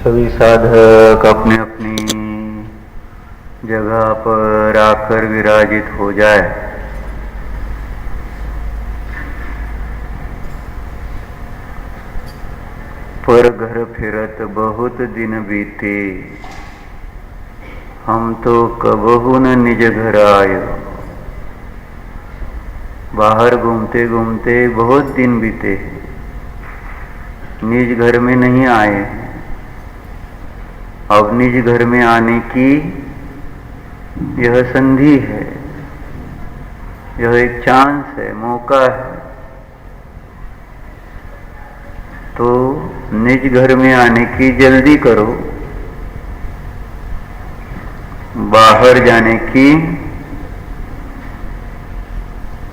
सभी साधक अपने अपनी जगह पर आकर विराजित हो जाए। पर घर फिरत बहुत दिन बीते, हम तो कबहू न निज घर आयो। बाहर घूमते घूमते बहुत दिन बीते, निज घर में नहीं आए। अब निज घर में आने की यह संधि है, यह एक चांस है, मौका है। तो निज घर में आने की जल्दी करो, बाहर जाने की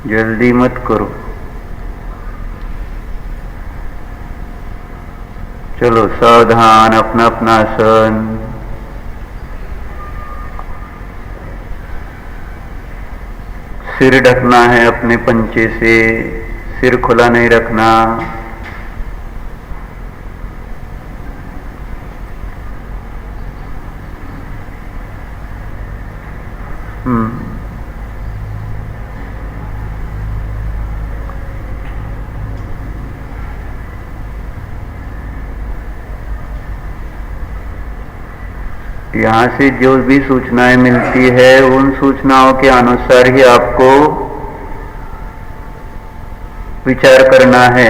जल्दी मत करो। चलो सावधान, अपना अपना आसन, सिर ढकना है अपने पंचे से, सिर खुला नहीं रखना। यहाँ से जो भी सूचनाएं मिलती है उन सूचनाओं के अनुसार ही आपको विचार करना है।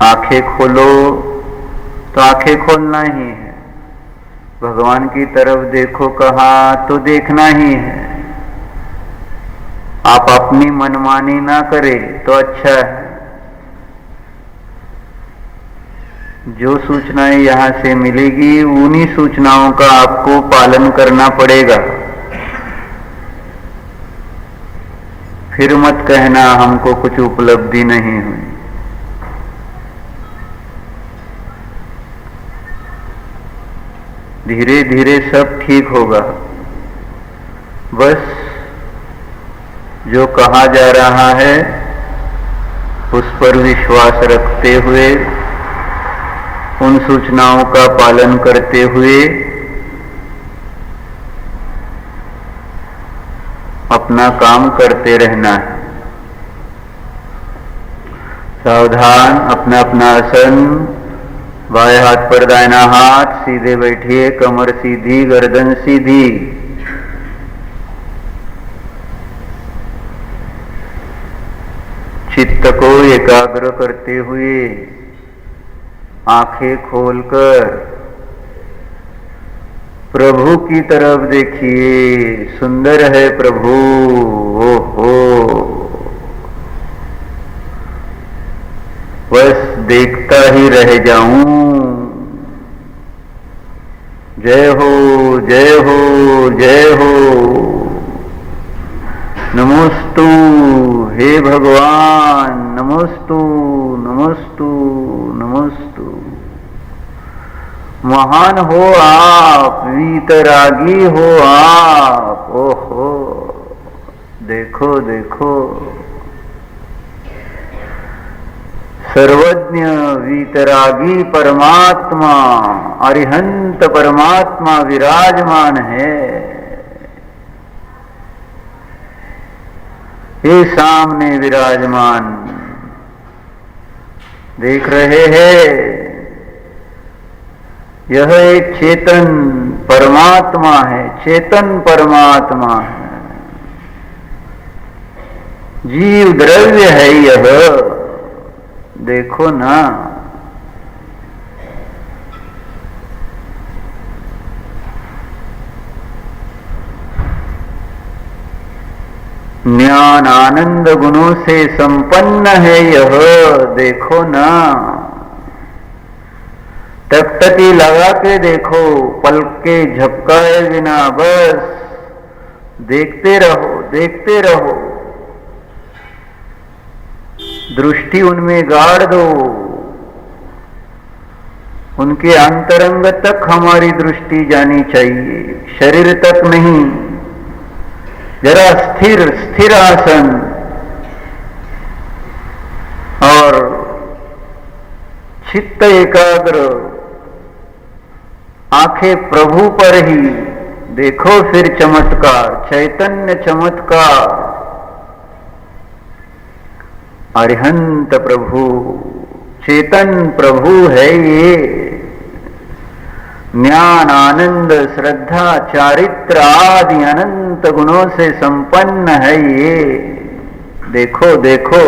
आंखें खोलो तो आंखें खोलना ही है, भगवान की तरफ देखो कहा तो देखना ही है। आप अपनी मनमानी ना करें तो अच्छा है। जो सूचनाएं यहाँ से मिलेगी उन्हीं सूचनाओं का आपको पालन करना पड़ेगा। फिर मत कहना हमको कुछ उपलब्धि नहीं हुई। धीरे धीरे सब ठीक होगा। बस जो कहा जा रहा है उस पर विश्वास रखते हुए, उन सूचनाओं का पालन करते हुए अपना काम करते रहना है। सावधान, अपना अपना आसन, बाएं हाथ पर दाहिना हाथ, सीधे बैठिए, कमर सीधी, गर्दन सीधी। चित्त को एकाग्र करते हुए आंखें खोलकर प्रभु की तरफ देखिए। सुंदर है प्रभु, ओहो, बस देखता ही रह जाऊं। जय हो, जय हो, जय हो। नमोस्तु हे भगवान, नमोस्तु, नमोस्तु, नमोस्तु। महान हो आप, वीतरागी हो आप। ओहो, देखो देखो, सर्वज्ञ वीतरागी परमात्मा, अरिहंत परमात्मा विराजमान है। ये सामने विराजमान देख रहे हैं, यह एक चेतन परमात्मा है, चेतन परमात्मा है, जीव द्रव्य है यह। देखो ना, ज्ञान आनंद गुणों से संपन्न है यह। देखो ना, टकटकी लगा के देखो, पलक के झपकाए बिना बस देखते रहो, देखते रहो। दृष्टि उनमें गाड़ दो, उनके अंतरंग तक हमारी दृष्टि जानी चाहिए, शरीर तक नहीं। जरा स्थिर स्थिर आसन और चित्त एकाग्र, आंखें प्रभु पर ही, देखो फिर चमत्कार, चैतन्य चमत्कार। अरिहंत प्रभु, चेतन प्रभु है ये। ज्ञान, आनंद, श्रद्धा, चारित्र आदि अनंत गुणों से संपन्न है ये। देखो देखो,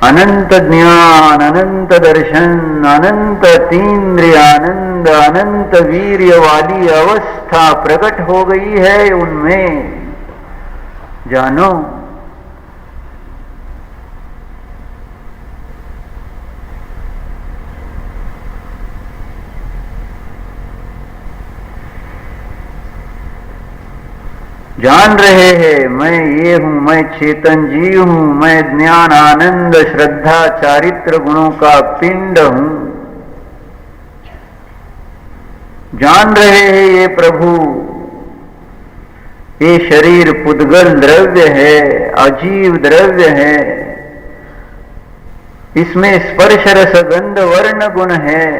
अनंत ज्ञान, अनंत दर्शन, अनंत तीन्द्रिय आनंद, अनंत वीर्य वाली अवस्था प्रकट हो गई है उनमें। जानो, जान रहे हैं मैं ये हूं, मैं चेतन जीव हूं, मैं ज्ञान, आनंद, श्रद्धा, चारित्र गुणों का पिंड हूं। जान रहे हैं ये प्रभु, ये शरीर पुद्गल द्रव्य है, अजीव द्रव्य है, इसमें स्पर्श रस गंध वर्ण गुण है।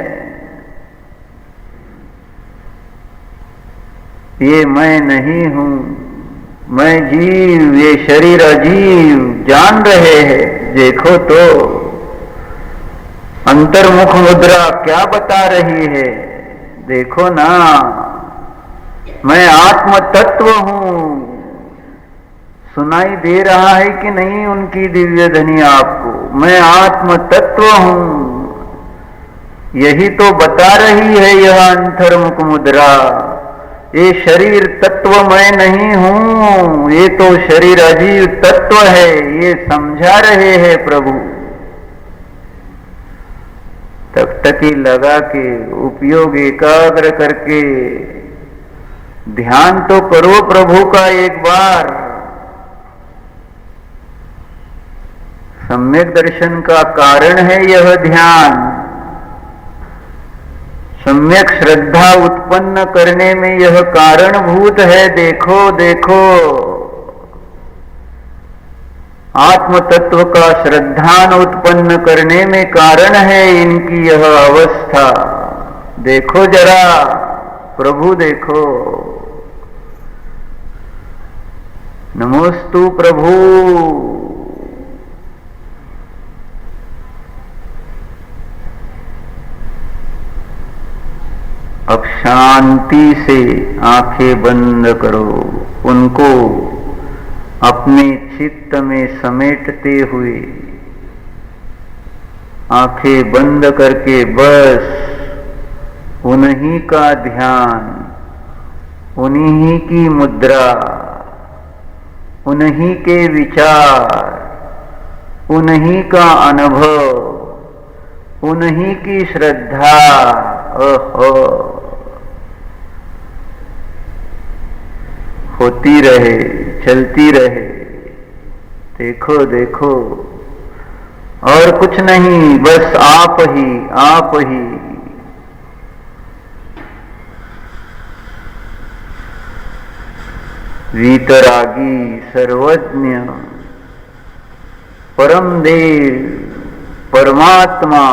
ये मैं नहीं हूं, मैं जीव, ये शरीर अजीव। जान रहे हैं, देखो तो अंतर्मुख मुद्रा क्या बता रही है, देखो ना। मैं आत्म तत्व हूं। सुनाई दे रहा है कि नहीं उनकी दिव्य ध्वनि आपको? मैं आत्म तत्व हूं, यही तो बता रही है यह अंतर्मुख मुद्रा। ये शरीर तत्व मैं नहीं हूं, ये तो शरीर अजीव तत्व है, ये समझा रहे हैं प्रभु। टकटकी लगा के, उपयोग एकाग्र करके ध्यान तो करो प्रभु का एक बार। सम्यक दर्शन का कारण है यह ध्यान। सम्यक श्रद्धा उत्पन्न करने में यह कारणभूत है। देखो देखो, आत्म तत्व का श्रद्धान उत्पन्न करने में कारण है इनकी यह अवस्था। देखो जरा प्रभु, देखो। नमोस्तु प्रभु। अब शांति से आंखें बंद करो, उनको अपने चित्त में समेटते हुए आंखें बंद करके बस उन्हीं का ध्यान, उन्हीं की मुद्रा, उन्हीं के विचार, उन्हीं का अनुभव, उन्हीं की श्रद्धा ओहो होती रहे, चलती रहे। देखो देखो, और कुछ नहीं, बस आप ही, आप ही। वीतरागी, सर्वज्ञ, परम देव, परमात्मा,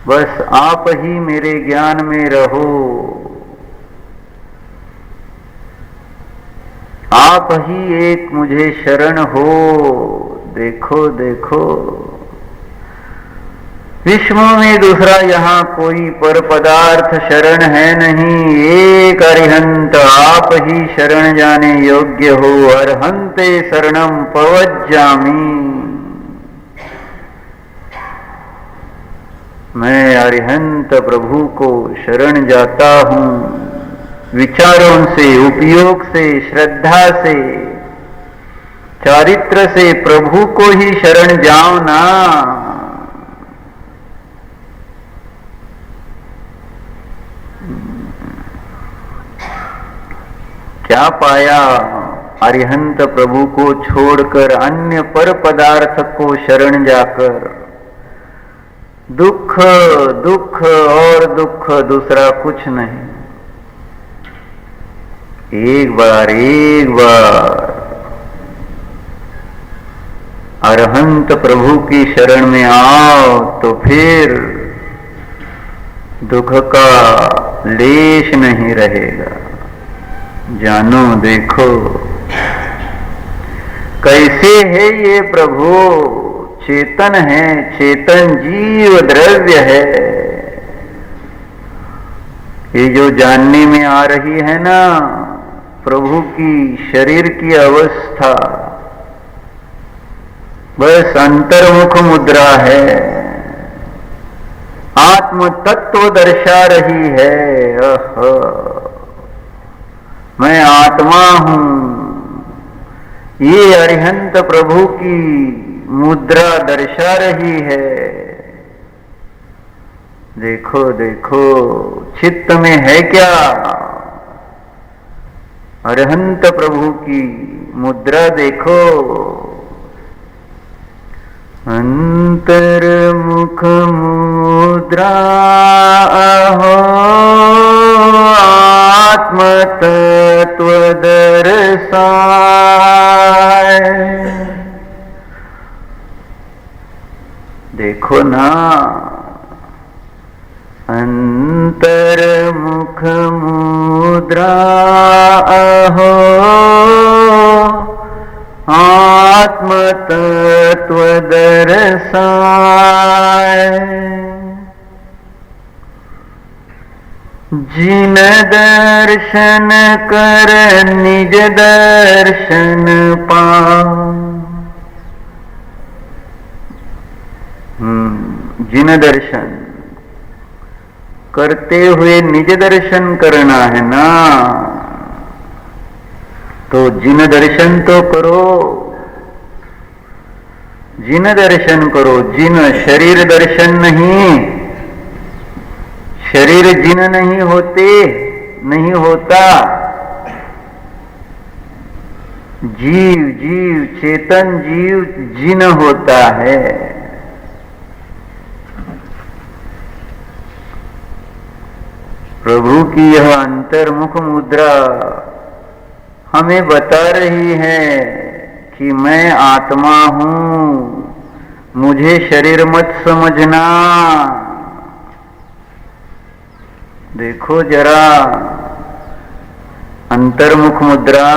बस आप ही मेरे ज्ञान में रहो। आप ही एक मुझे शरण हो। देखो देखो, विश्व में दूसरा यहाँ कोई पर पदार्थ शरण है नहीं। एक अरिहंत आप ही शरण जाने योग्य हो। अर्हंते शरणम पवज्जामि। मैं अरिहंत प्रभु को शरण जाता हूं। विचारों से, उपयोग से, श्रद्धा से, चारित्र से प्रभु को ही शरण जाओ ना। क्या पाया? अरिहंत प्रभु को छोड़कर अन्य पर पदार्थ को शरण जाकर दुख, दुख और दुख, दूसरा कुछ नहीं। एक बार अरहंत प्रभु की शरण में आओ तो फिर दुख का लेश नहीं रहेगा। जानो देखो कैसे है ये प्रभु, चेतन है, चेतन जीव द्रव्य है। ये जो जानने में आ रही है ना प्रभु की शरीर की अवस्था, बस अंतर्मुख मुद्रा है, आत्म तत्व दर्शा रही है। मैं आत्मा हूं, ये अरिहंत प्रभु की मुद्रा दर्शा रही है। देखो देखो चित्त में है क्या, अरहंत प्रभु की मुद्रा देखो। अंतर्मुख मुद्रा अहो आत्म तत्व दर्शाए। देखो ना अंतर्मुख मुद्रा अहो आत्म तत्व दर्शाए। जिन दर्शन कर निज दर्शन पाओ। जिन दर्शन करते हुए निज दर्शन करना है ना, तो जिन दर्शन तो करो, जिन दर्शन करो। जिन शरीर दर्शन नहीं, शरीर जिन नहीं होते, नहीं होता। जीव जीव चेतन जीव जिन होता है। प्रभु की यह अंतर्मुख मुद्रा हमें बता रही है कि मैं आत्मा हूं, मुझे शरीर मत समझना। देखो जरा अंतर्मुख मुद्रा,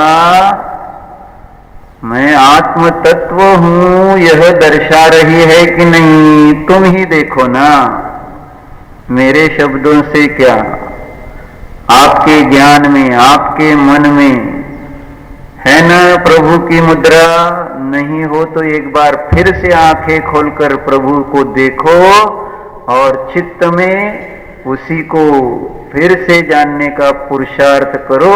मैं आत्म तत्व हूं यह दर्शा रही है कि नहीं, तुम ही देखो ना। मेरे शब्दों से क्या, आपके ज्ञान में, आपके मन में है ना प्रभु की मुद्रा। नहीं हो तो एक बार फिर से आंखें खोलकर प्रभु को देखो और चित्त में उसी को फिर से जानने का पुरुषार्थ करो।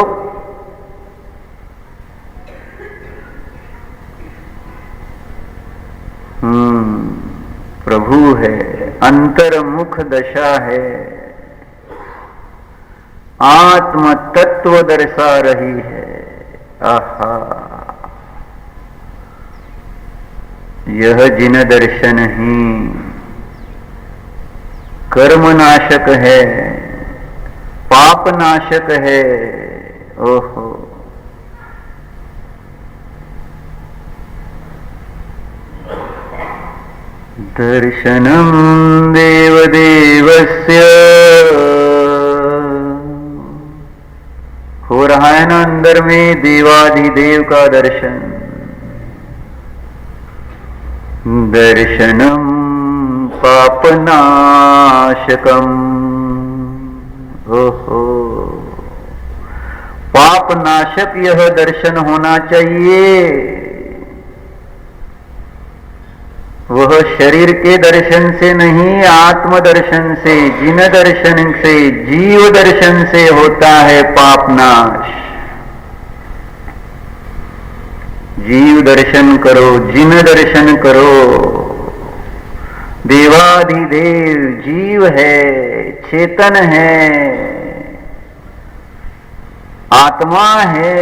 प्रभु है, अंतर्मुख दशा है, आत्म तत्व दर्शा रही है। आहा, यह जिन दर्शन ही कर्म नाशक है, पाप नाशक है। ओहो, दर्शनम देवदेवस्य हो रहा है ना अंदर में, देवाधिदेव का दर्शन। दर्शनम पापनाशकम। ओहो, पापनाशक यह दर्शन होना चाहिए। वह शरीर के दर्शन से नहीं, आत्म दर्शन से, जिन दर्शन से, जीव दर्शन से होता है पापनाश। जीव दर्शन करो, जिन दर्शन करो। देवाधिदेव जीव है, चेतन है, आत्मा है।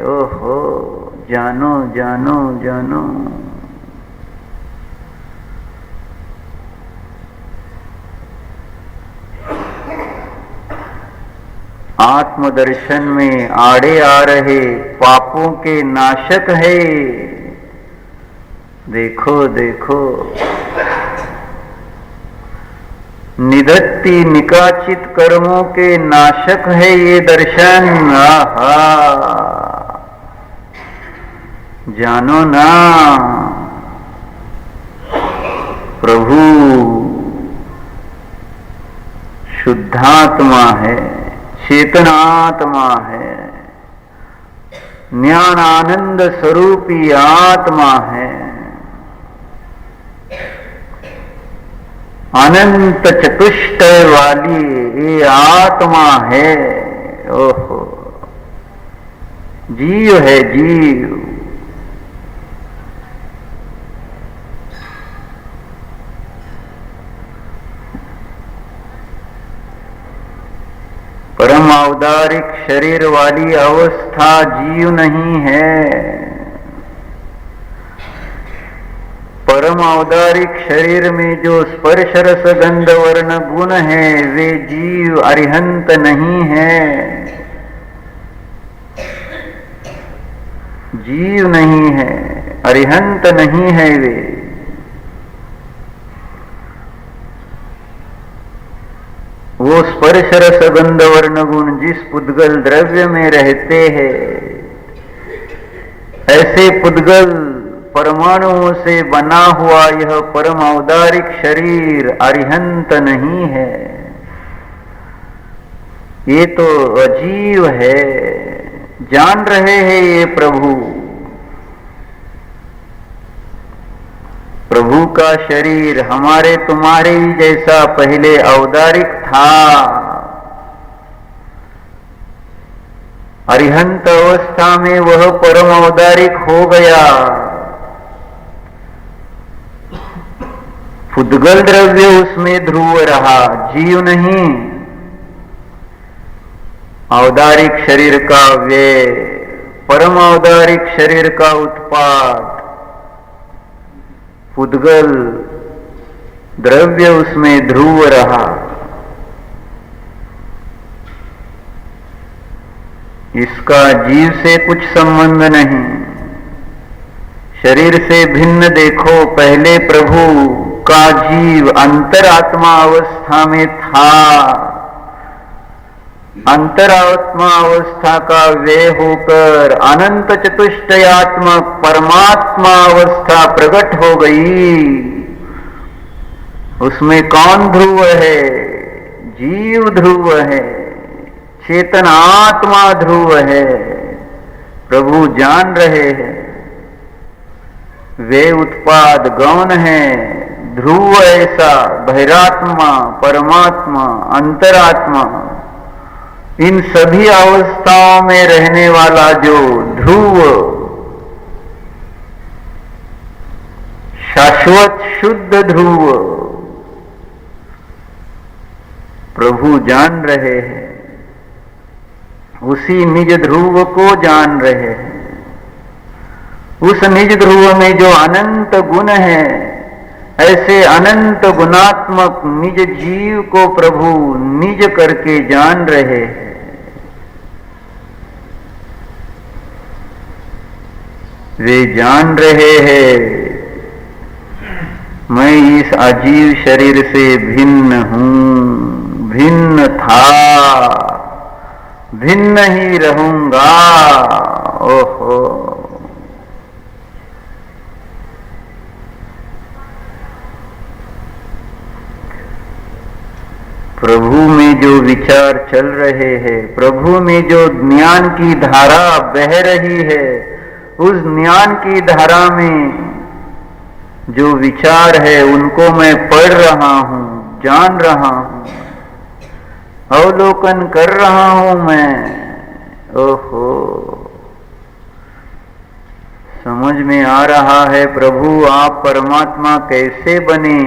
ओहो, जानो जानो जानो। आत्मदर्शन में आड़े आ रहे पापों के नाशक है देखो देखो, निधत्ति निकाचित कर्मों के नाशक है ये दर्शन। आहा, जानो ना, प्रभु शुद्धात्मा है, चेतनात्मा है, ज्ञान आनंद स्वरूपी आत्मा है, अनंत चतुष्टय वाली ये आत्मा है। ओहो, जीव है जीव। परम औदारिक शरीर वाली अवस्था जीव नहीं है। परम औदारिक शरीर में जो स्पर्श रस गंध वर्ण गुण है वे जीव अरिहंत नहीं है, जीव नहीं है, अरिहंत नहीं है वे। वो स्पर्श रस गंध वर्ण गुण जिस पुद्गल द्रव्य में रहते हैं, ऐसे पुद्गल परमाणुओं से बना हुआ यह परम औदारिक शरीर अरिहंत नहीं है, ये तो अजीव है। जान रहे हैं ये प्रभु, प्रभु का शरीर हमारे तुम्हारे ही जैसा पहले औदारिक था, अरिहंत अवस्था में वह परम औदारिक हो गया। पुद्गल द्रव्य उसमें ध्रुव रहा, जीव नहीं। औदारिक शरीर का व्यय, परम औदारिक शरीर का उत्पाद, पुद्गल द्रव्य उसमें ध्रुव रहा। इसका जीव से कुछ संबंध नहीं। शरीर से भिन्न देखो, पहले प्रभु का जीव अंतरात्मा अवस्था में था, अंतरात्मा अवस्था का व्यय होकर अनंत चतुष्टयात्मक परमात्मा अवस्था प्रकट हो गई। उसमें कौन ध्रुव है? जीव ध्रुव है, चेतन आत्मा ध्रुव है। प्रभु जान रहे हैं वे उत्पाद गौण है, ध्रुव ऐसा बहिरात्मा, परमात्मा, अंतरात्मा, इन सभी अवस्थाओं में रहने वाला जो ध्रुव, शाश्वत शुद्ध ध्रुव प्रभु जान रहे हैं, उसी निज ध्रुव को जान रहे हैं। उस निज ध्रुव में जो अनंत गुण है, ऐसे अनंत गुणात्मक निज जीव को प्रभु निज करके जान रहे हैं। वे जान रहे हैं मैं इस अजीव शरीर से भिन्न हूं, भिन्न था, भिन्न ही रहूंगा। ओहो, प्रभु में जो विचार चल रहे हैं, प्रभु में जो ज्ञान की धारा बह रही है, उस ज्ञान की धारा में जो विचार है उनको मैं पढ़ रहा हूं, जान रहा हूं, अवलोकन कर रहा हूं मैं। ओहो, समझ में आ रहा है प्रभु आप परमात्मा कैसे बने।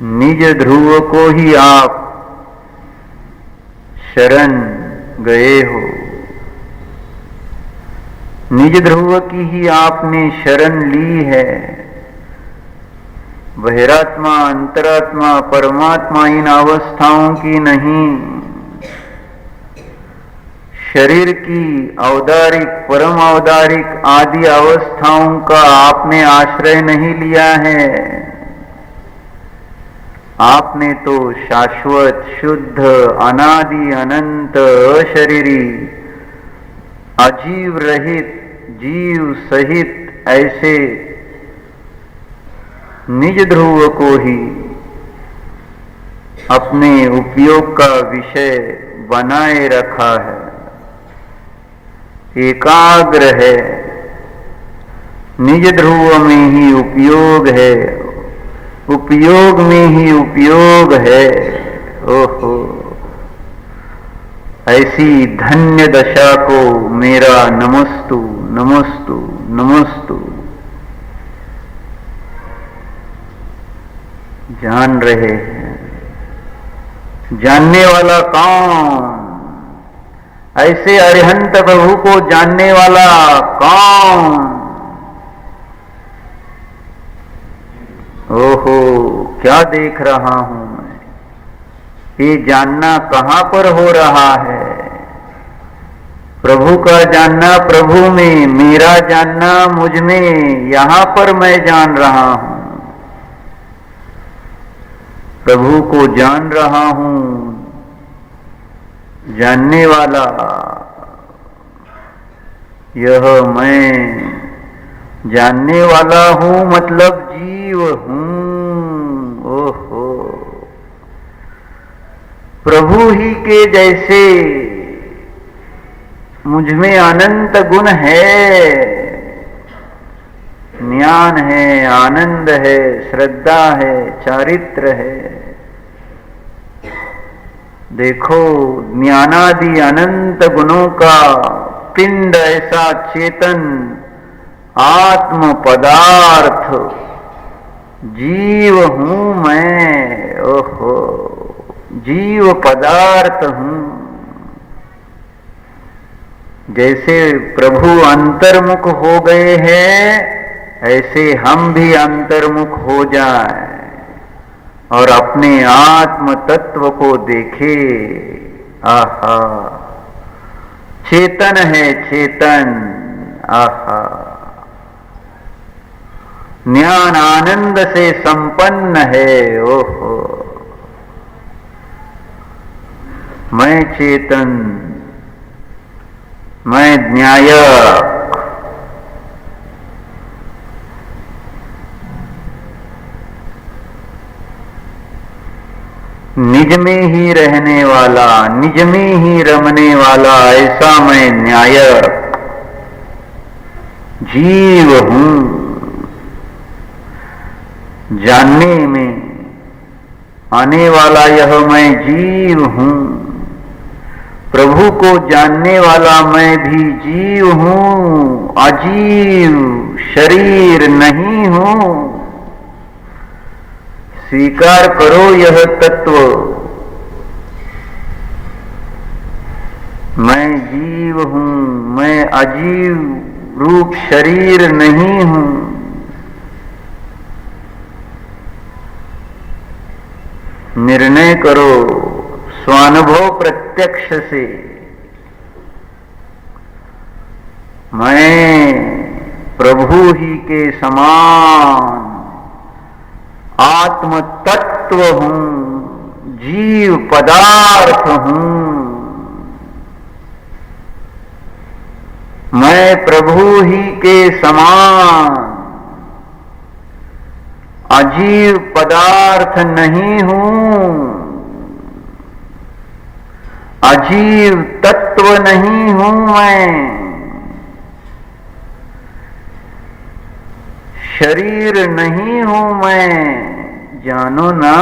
निज ध्रुव को ही आप शरण गए हो, निज ध्रुव की ही आपने शरण ली है। बहिरात्मा, अंतरात्मा, परमात्मा इन अवस्थाओं की नहीं, शरीर की औदारिक, परम औदारिक आदि अवस्थाओं का आपने आश्रय नहीं लिया है। आपने तो शाश्वत, शुद्ध, अनादि, अनंत, अशरीरी, अजीव रहित, जीव सहित ऐसे निज ध्रुव को ही अपने उपयोग का विषय बनाए रखा है। एकाग्र है, निज ध्रुव में ही उपयोग है, उपयोग में ही उपयोग है। ओहो, ऐसी धन्य दशा को मेरा नमस्तु नमस्तु नमस्तु। जान रहे हैं, जानने वाला कौन? ऐसे अरिहंत प्रभु को जानने वाला कौन? ओहो, क्या देख रहा हूं मैं? ये जानना कहां पर हो रहा है? प्रभु का जानना प्रभु में, मेरा जानना मुझ में, यहां पर मैं जान रहा हूं। प्रभु को जान रहा हूं, जानने वाला यह मैं जानने वाला हूं, मतलब जीव हूं। ओहो, प्रभु ही के जैसे मुझ में अनंत गुण है, ज्ञान है, आनंद है, श्रद्धा है, चारित्र है। देखो, ज्ञानादि अनंत गुणों का पिंड ऐसा चेतन आत्म पदार्थ जीव हूं मैं। ओहो, जीव पदार्थ हूं। जैसे प्रभु अंतर्मुख हो गए हैं, ऐसे हम भी अंतर्मुख हो जाएं और अपने आत्म तत्व को देखे। आहा, चेतन है चेतन। आहा, ज्ञान आनंद से संपन्न है। ओहो, मैं चेतन, मैं न्यायक। निज में ही रहने वाला, निज में ही रमने वाला, ऐसा मैं न्यायक जीव हूं। जानने में आने वाला यह मैं जीव हूं। प्रभु को जानने वाला मैं भी जीव हूं, अजीव, शरीर नहीं हूं। स्वीकार करो यह तत्व। मैं जीव हूं, मैं अजीव रूप शरीर नहीं हूं। निर्णय करो स्वानुभव प्रत्यक्ष से। मैं प्रभु ही के समान आत्म तत्व हूं, जीव पदार्थ हूं। मैं प्रभु ही के समान अजीव पदार्थ नहीं हूं, अजीव तत्व नहीं हूं। मैं शरीर नहीं हूं। मैं जानो ना,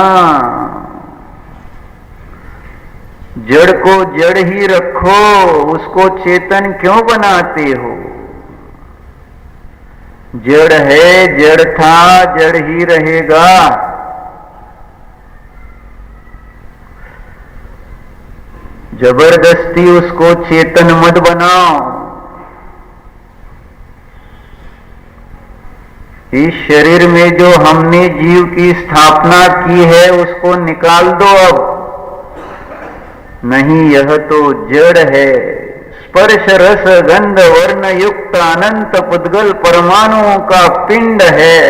जड़ को जड़ ही रखो, उसको चेतन क्यों बनाते हो? जड़ है, जड़ था, जड़ ही रहेगा। जबरदस्ती उसको चेतन मत बनाओ। इस शरीर में जो हमने जीव की स्थापना की है उसको निकाल दो अब। नहीं, यह तो जड़ है, स्पर्श रस गंध वर्ण युक्त अनंत पुद्गल परमाणुओं का पिंड है।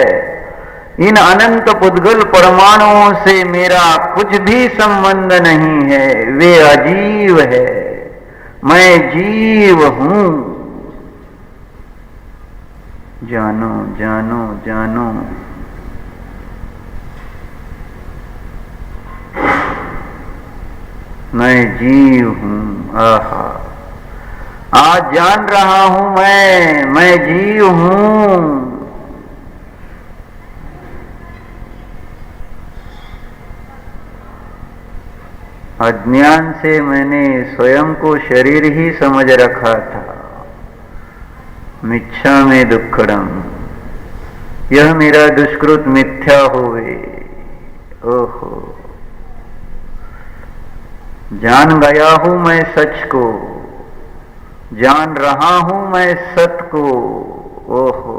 इन अनंत पुद्गल परमाणुओं से मेरा कुछ भी संबंध नहीं है, वे अजीव है, मैं जीव हूं। जानो जानो जानो, मैं जीव हूं। आहा, आज जान रहा हूं मैं जीव हूं। अज्ञान से मैंने स्वयं को शरीर ही समझ रखा था। मिच्छा में दुक्खड़म, यह मेरा दुष्कृत मिथ्या होवे। ओहो, जान गया हूं मैं सच को, जान रहा हूं मैं सत को। ओहो,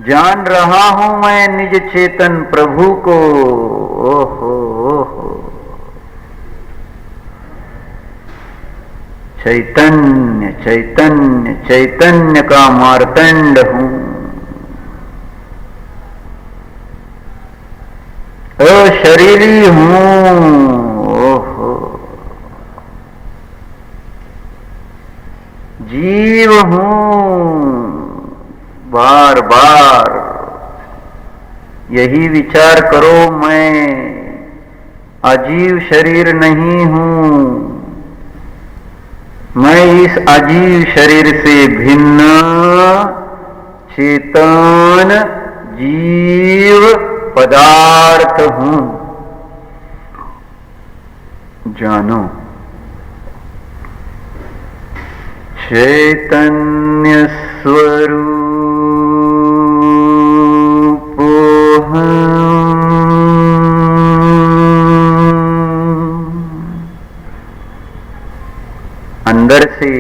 जान रहा हूं मैं निज चेतन प्रभु को। ओहो ओहो, चैतन्य चैतन्य चैतन्य का मार्तंड हूं। अशरीरी हूं। ओहो, जीव हूं। बार बार यही विचार करो, मैं अजीव शरीर नहीं हूं। मैं इस अजीव शरीर से भिन्न चेतन जीव पदार्थ हूं। जानो, चैतन्य स्वरूपोऽहम्। अंदर से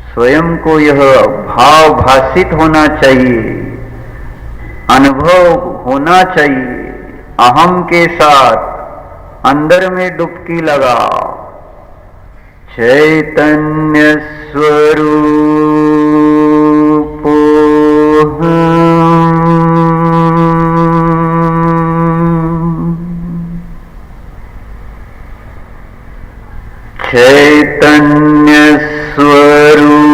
स्वयं को यह भाव भासित होना चाहिए, अनुभव होना चाहिए। अहम के साथ अंदर में डुबकी लगाओ। चैतन्य स्वरूपोऽहम्, चैतन्य स्वरूपोऽहम्,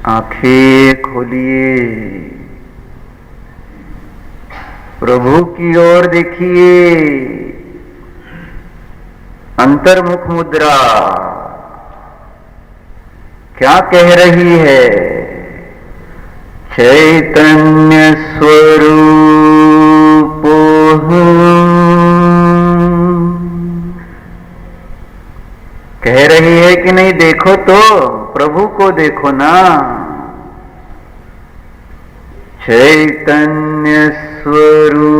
आंखें खोलिए, प्रभु की ओर देखिए। अंतर्मुख मुद्रा क्या कह रही है? चैतन्य स्वरूपोऽहम्। कह रही है कि नहीं? देखो तो, प्रभु को देखो ना। चैतन्य स्वरूपोऽहम्,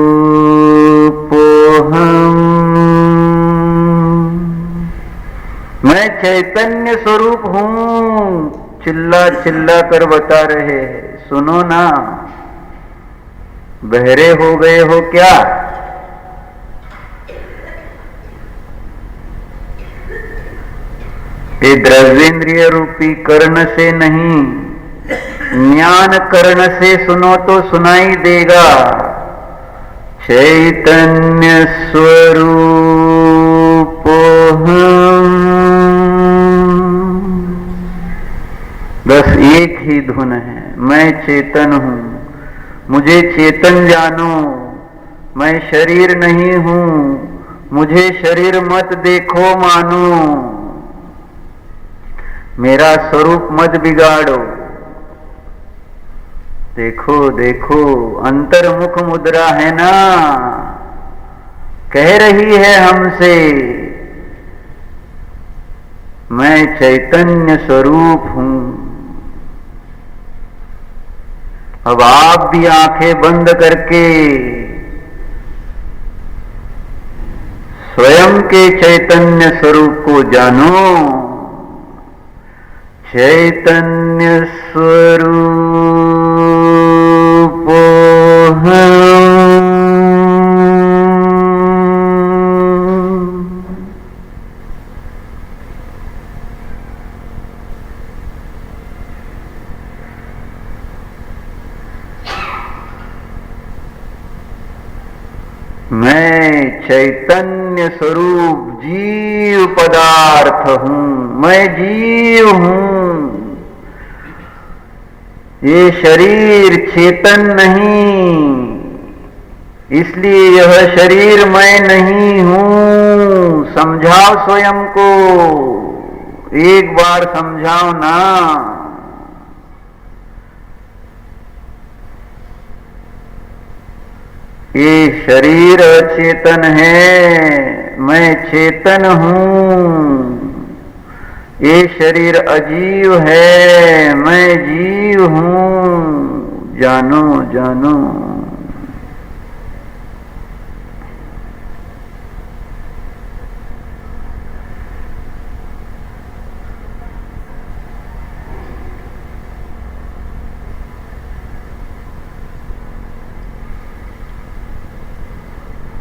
मैं चैतन्य स्वरूप हूं। चिल्ला चिल्ला कर बता रहे हैं, सुनो ना। बहरे हो गए हो क्या? ये द्रव्येंद्रिय रूपी कर्ण से नहीं, ज्ञान कर्ण से सुनो तो सुनाई देगा। चैतन्य स्वरूप ही धुन है। मैं चेतन हूं, मुझे चेतन जानो, मैं शरीर नहीं हूं, मुझे शरीर मत देखो मानो, मेरा स्वरूप मत बिगाड़ो। देखो देखो अंतर्मुख मुद्रा है ना, कह रही है हमसे, मैं चैतन्य स्वरूप हूं। अब आप भी आंखें बंद करके स्वयं के चैतन्य स्वरूप को जानो। चैतन्य स्वरूप मैं चैतन्य स्वरूप जीव पदार्थ हूं, मैं जीव हूं। ये शरीर चेतन नहीं, इसलिए यह शरीर मैं नहीं हूं। समझाओ स्वयं को, एक बार समझाओ ना। ये शरीर अचेतन है, मैं चेतन हूं। ये शरीर अजीव है, मैं जीव हूं। जानो जानो।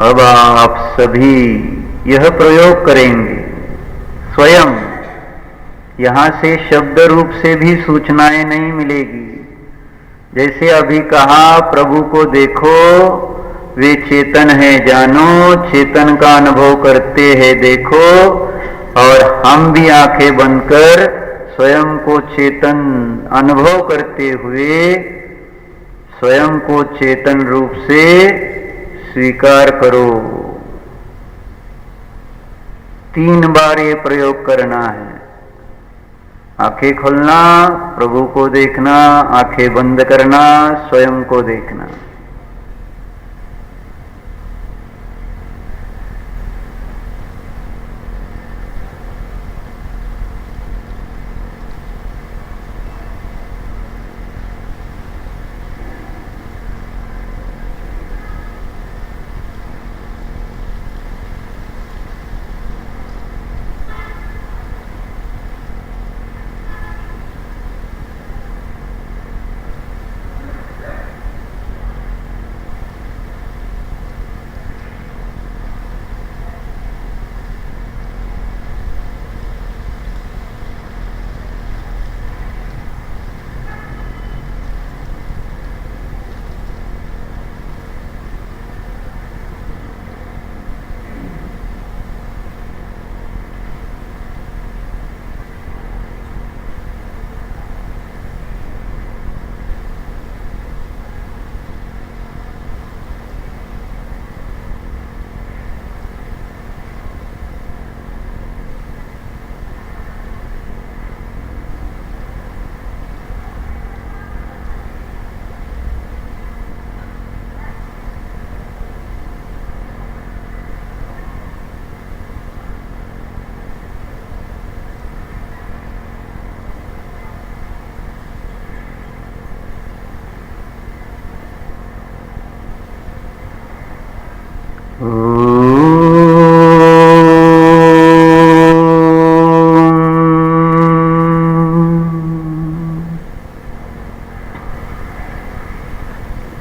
अब आप सभी यह प्रयोग करेंगे स्वयं। यहां से शब्द रूप से भी सूचनाएं नहीं मिलेगी। जैसे अभी कहा, प्रभु को देखो, वे चेतन है जानो, चेतन का अनुभव करते हैं देखो। और हम भी आंखें बंद कर स्वयं को चेतन अनुभव करते हुए स्वयं को चेतन रूप से स्वीकार करो। 3 बार ये प्रयोग करना है। आंखें खोलना, प्रभु को देखना, आंखें बंद करना, स्वयं को देखना।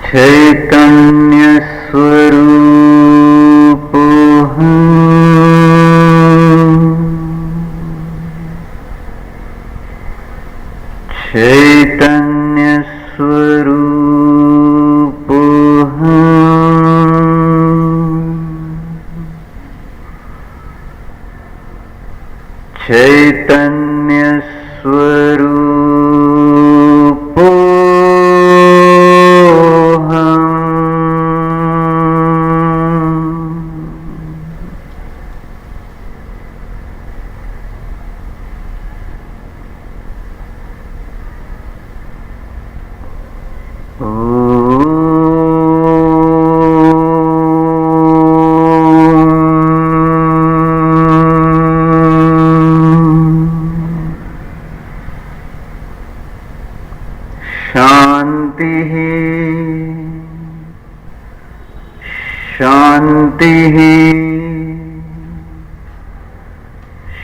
चैतन्य स्वरूप चैतन्य स्वरूप चैतन्य स्वरूप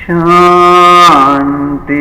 शांति।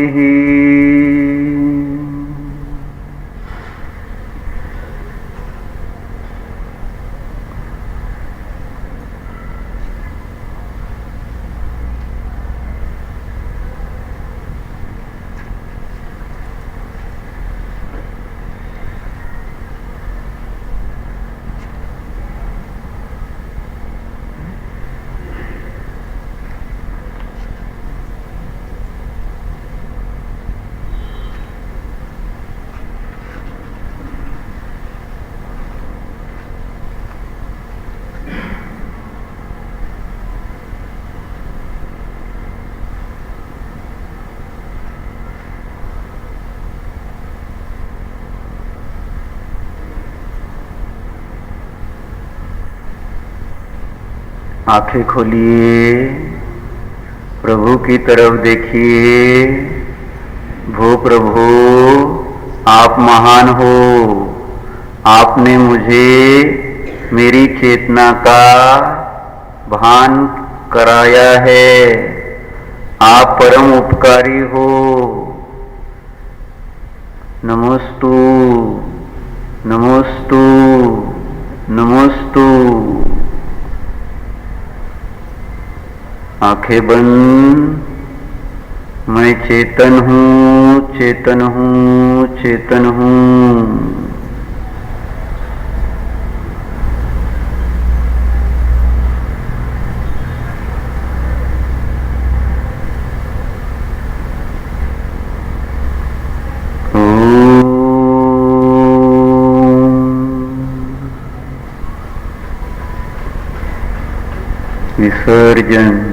आंखें खोलिए, प्रभु की तरफ देखिए। भो प्रभु, आप महान हो। आपने मुझे मेरी चेतना का भान कराया है। आप परम उपकारी हो। नमोस्तु, नमोस्तु, नमोस्तु। आंखें बंद। मैं चेतन हूँ, चेतन हूँ, चेतन हूँ। विसर्जन।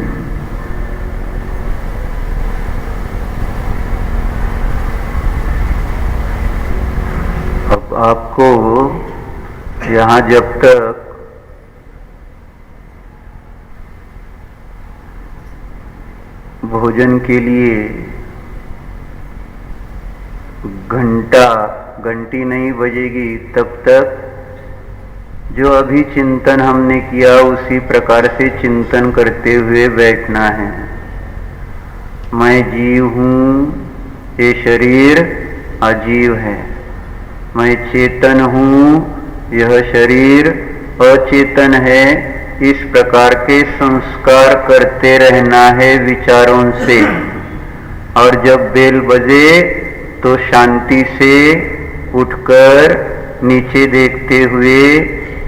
अब आपको यहाँ जब तक भोजन के लिए घंटी नहीं बजेगी, तब तक जो अभी चिंतन हमने किया उसी प्रकार से चिंतन करते हुए बैठना है। मैं जीव हूँ, ये शरीर अजीव है। मैं चेतन हूँ, यह शरीर अचेतन है। इस प्रकार के संस्कार करते रहना है विचारों से। और जब बेल बजे तो शांति से उठकर नीचे देखते हुए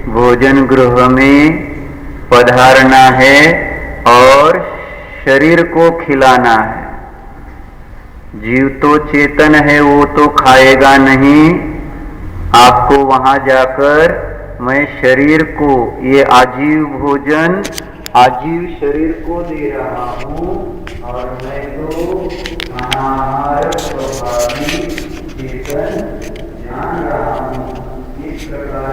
भोजन गृह में पधारना है और शरीर को खिलाना है। जीव तो चेतन है, वो तो खाएगा नहीं। आपको वहां जाकर मैं शरीर को, ये आजीव भोजन आजीव शरीर को दे रहा हूँ और मैं तो अनाहार स्वभावी चेतन जान रहा हूँ। इस प्रकार